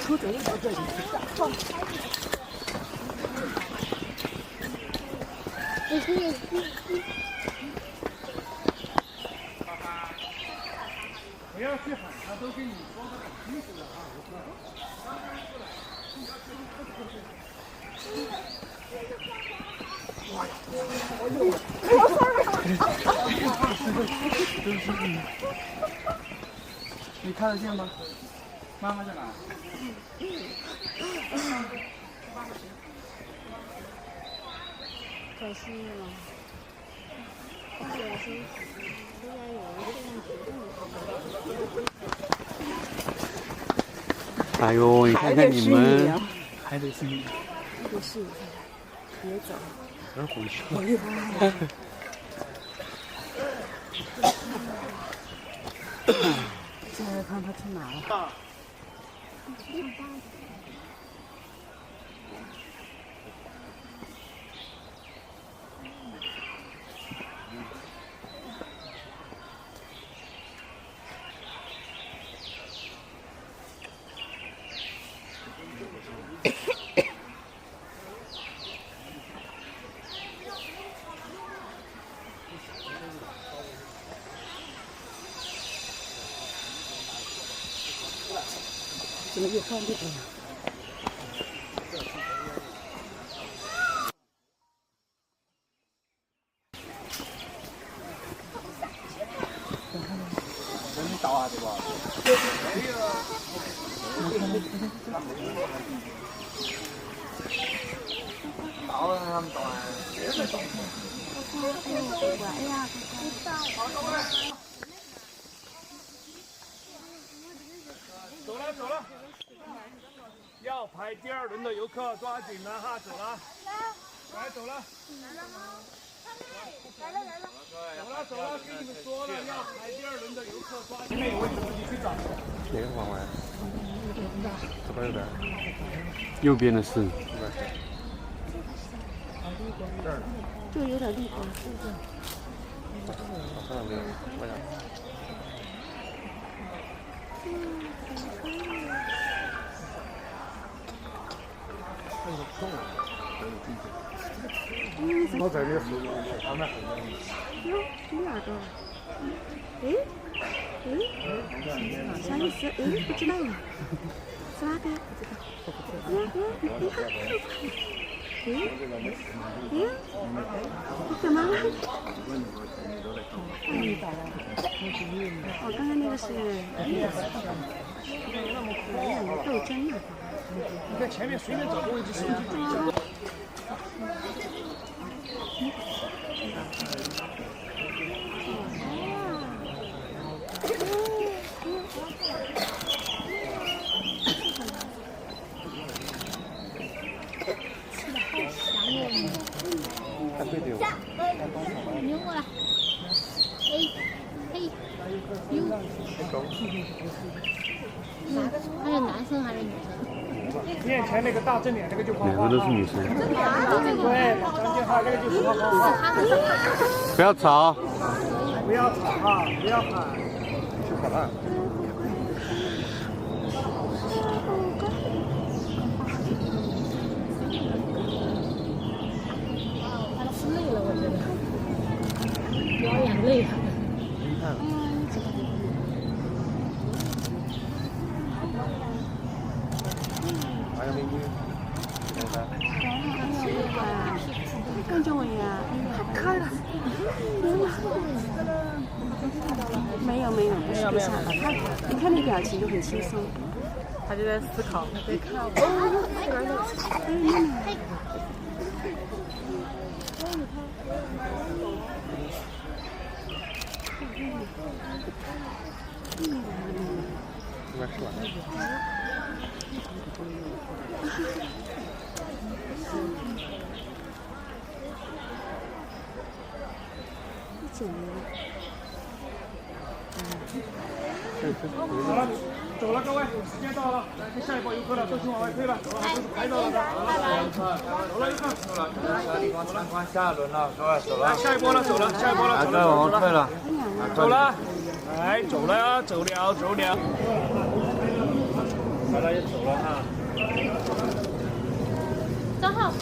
出走到这里。不要去喊他，都跟你说的很清楚了啊！你看得见吗？妈妈在哪？可惜了，但是有时候虽然有人这样决定。哎呦，你看看你们，还得是你，还得试一下，别走。有点回去。现在看他去哪了？怎么又换这个了？你倒下对吧？倒了他们倒啊！哎呀，走了走了，要排第二轮的游客抓紧了哈，走了，来走了，走了，跟你们说了要排第二轮的游客抓紧。前面有位置自己去找。哪个方向？这边有点。右边的是。这儿呢。就有点力道，是不是？看到没有？我想。我在这扶他们。哟，你哪个？哎，啥意思？哎，不知道啊。是哪个？你干嘛了？我刚刚那个是豆浆的。你看前面随便找个位置，手机举一下。牛过来，嘿，牛。他是男生还是女生？面前那个大正脸那个就花花。两个都是女生。对，张建浩那个就是花花。不要吵。不要吵啊！不要喊。去跑了。累了，我觉得表演累了。还有美女，跟着我呀，开了。没有，不是别下了。他，你看那表情就很轻松。他就在思考，他在看我。应该是吧。好了，走了，各位，时间到了，来，下一波游客了，都去往外推了，走了，排到了，走了，游客，走了，参观下轮了，各位走了。下一波了，走了，下一波了，走了，往后退了，走了，来，走了，走了。好了，也走了哈。张浩。